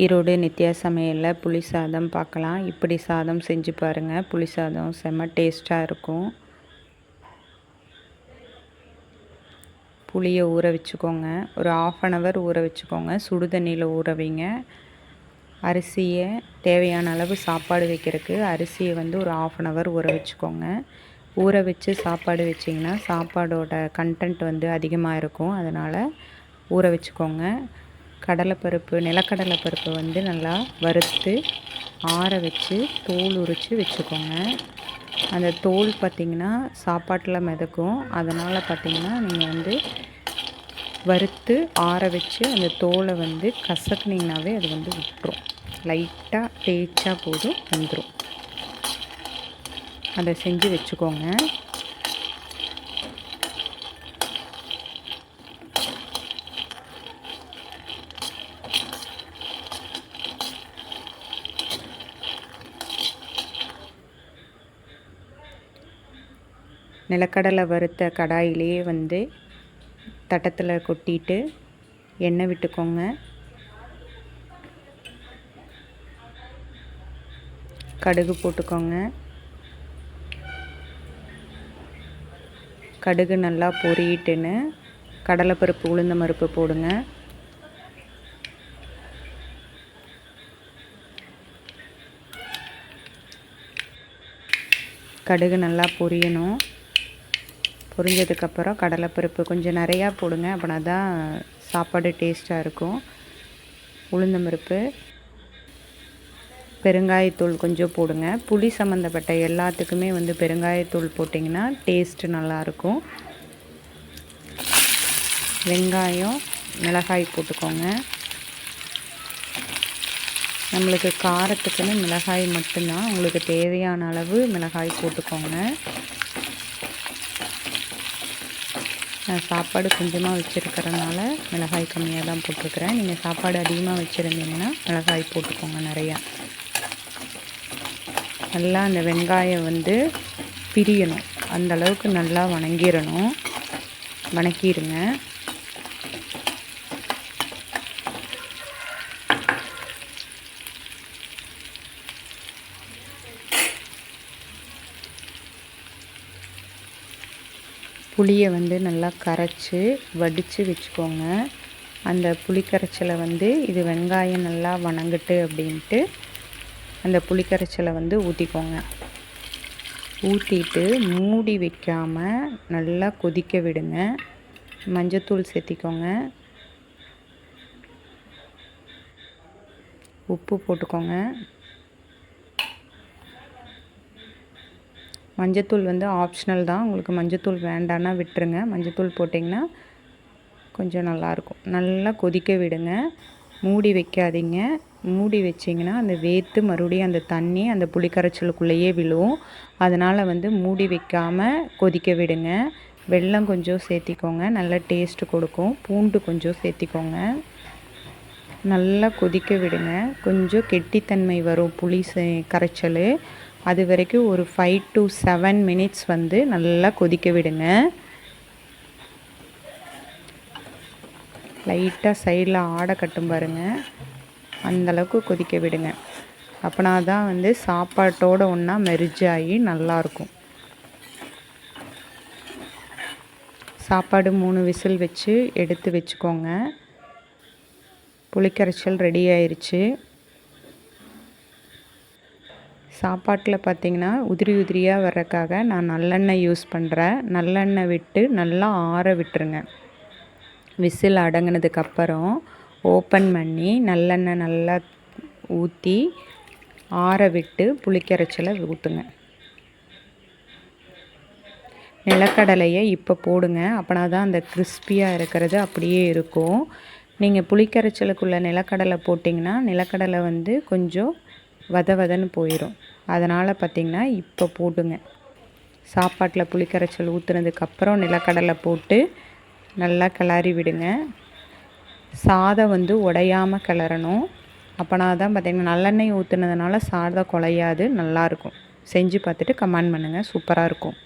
ஈரோடு நித்யா சமையலில் புளி சாதம் பார்க்கலாம். இப்படி சாதம் செஞ்சு பாருங்கள். புளி சாதம் செம்ம டேஸ்ட்டாக இருக்கும். புளியை ஊற வச்சுக்கோங்க. ஒரு 1/2 hour ஊற வச்சுக்கோங்க. சுடு தண்ணியில் ஊற வைங்க. அரிசியை தேவையான அளவு சாப்பாடு வைக்கிறதுக்கு அரிசியை ஒரு 1/2 hour ஊற வச்சுக்கோங்க. ஊற வச்சு சாப்பாடு வச்சிங்கன்னா சாப்பாடோட கண்டென்ட் அதிகமாக இருக்கும். அதனால் ஊற வச்சுக்கோங்க. கடலைப்பருப்பு, நிலக்கடலை பருப்பை நல்லா வறுத்து ஆற வச்சு தோல் உரித்து வச்சுக்கோங்க. அந்த தோல் பார்த்திங்கன்னா சாப்பாட்டில் மிதக்கும். அதனால் பார்த்திங்கன்னா நீங்கள் வறுத்து ஆற வச்சு அந்த தோலை கசக்குனிங்கனாவே அது விட்டுரும். லைட்டாக தேய்ச்சா போதும், வந்துடும். அதை செஞ்சு வச்சுக்கோங்க. நிலக்கடலை வறுத்த கடாயிலே தட்டத்தில் கொட்டிட்டு எண்ணெய் விட்டுக்கோங்க. கடுகு போட்டுக்கோங்க. கடுகு நல்லா பொரியிட்டுன்னு கடலைப்பருப்பு, உளுந்தம் பருப்பு போடுங்க. கடுகு நல்லா பொரியணும். பொரிஞ்சதுக்கப்புறம் கடலைப்பருப்பு கொஞ்சம் நிறையா போடுங்க. அப்படின்னா தான் சாப்பாடு டேஸ்ட்டாக இருக்கும். உளுந்தம்பருப்பு, பெருங்காயத்தூள் கொஞ்சம் போடுங்க. புளி சம்மந்தப்பட்ட எல்லாத்துக்குமே பெருங்காயத்தூள் போட்டிங்கன்னா டேஸ்ட்டு நல்லாயிருக்கும். வெங்காயம், மிளகாய் போட்டுக்கோங்க. நம்மளுக்கு காரத்துக்குன்னு மிளகாய் மட்டும்தான். உங்களுக்கு தேவையான அளவு மிளகாய் போட்டுக்கோங்க. நான் சாப்பாடு கொஞ்சமாக வச்சுருக்கிறதுனால மிளகாய் கம்மியாக தான் போட்டிருக்கிறேன். நீங்கள் சாப்பாடு அதிகமாக வச்சுருந்தீங்கன்னா மிளகாய் போட்டுக்கோங்க நிறையா. நல்லா அந்த வெங்காயம் பிரியணும். அந்தளவுக்கு நல்லா வணக்கிடுங்க. புளியை நல்லா கரைச்சி வடித்து வச்சுக்கோங்க. அந்த புளி கரைச்சலை இது வெங்காயம் நல்லா வணங்கட்டு அப்படின்ட்டு அந்த புளி கரைச்சலை ஊற்றிக்கோங்க. ஊற்றிட்டு மூடி வைக்காமல் நல்லா கொதிக்க விடுங்க. மஞ்சத்தூள் சேர்த்திக்கோங்க. உப்பு போட்டுக்கோங்க. மஞ்சத்தூள் ஆப்ஷனல் தான். உங்களுக்கு மஞ்சத்தூள் வேண்டான்னா விட்டுருங்க. மஞ்சத்தூள் போட்டிங்கன்னா கொஞ்சம் நல்லாயிருக்கும். நல்லா கொதிக்க விடுங்க. மூடி வைக்காதீங்க. மூடி வச்சிங்கன்னா அந்த வேத்து மறுபடியும் அந்த தண்ணி அந்த புளிக்கரைச்சலுக்குள்ளேயே விழுவும். அதனால் மூடி வைக்காமல் கொதிக்க விடுங்க. வெல்லம் கொஞ்சம் சேர்த்திக்கோங்க. நல்ல டேஸ்ட்டு கொடுக்கும். பூண்டு கொஞ்சம் சேர்த்திக்கோங்க. நல்லா கொதிக்க விடுங்க. கொஞ்சம் கெட்டித்தன்மை வரும் புளி கரைச்சல். அது வரைக்கும் ஒரு 5 to 7 minutes நல்லா கொதிக்க விடுங்க. லைட்டாக சைடில் ஆடை கட்டும் பாருங்கள். அந்தளவுக்கு கொதிக்க விடுங்க. அப்படின்னா தான் சாப்பாட்டோடு ஒன்றா மெர்ஜ் ஆகி நல்லாயிருக்கும். சாப்பாடு 3 விசில் வச்சு எடுத்து வச்சுக்கோங்க. புளிக்கரைச்சல் ரெடி ஆயிடுச்சு. சாப்பாட்டில் பார்த்திங்கன்னா உதிரி உதிரியாக வர்றதுக்காக நான் நல்லெண்ணெய் யூஸ் பண்ணுறேன். நல்லெண்ணெய் விட்டு நல்லா ஆற விட்டுருங்க. விசில் அடங்கினதுக்கப்புறம் ஓப்பன் பண்ணி நல்லெண்ணெய் நல்லா ஊற்றி ஆற விட்டு புளிக்கரைச்சலை ஊற்றுங்க. நிலக்கடலையை இப்போ போடுங்க. அப்படின்னா தான் அந்த கிறிஸ்பியாக இருக்கிறது அப்படியே இருக்கும். நீங்கள் புளிக்கரைச்சலுக்குள்ளே நிலக்கடலை போட்டிங்கன்னா நிலக்கடலை கொஞ்சம் வதன்னு போயிடும். அதனால் பார்த்திங்கன்னா இப்போ போடுங்க. சாப்பாட்டில் புளிக்கரைச்சல் ஊற்றுனதுக்கப்புறம் நிலக்கடலை போட்டு நல்லா கிளறி விடுங்க. சாதம் உடையாமல் கிளறணும். அப்படின்னா தான் பார்த்திங்கன்னா நல்லெண்ணெய் ஊற்றுனதுனால சாதம் குலையாது, நல்லாயிருக்கும். செஞ்சு பார்த்துட்டு கமெண்ட் பண்ணுங்கள். சூப்பராக இருக்கும்.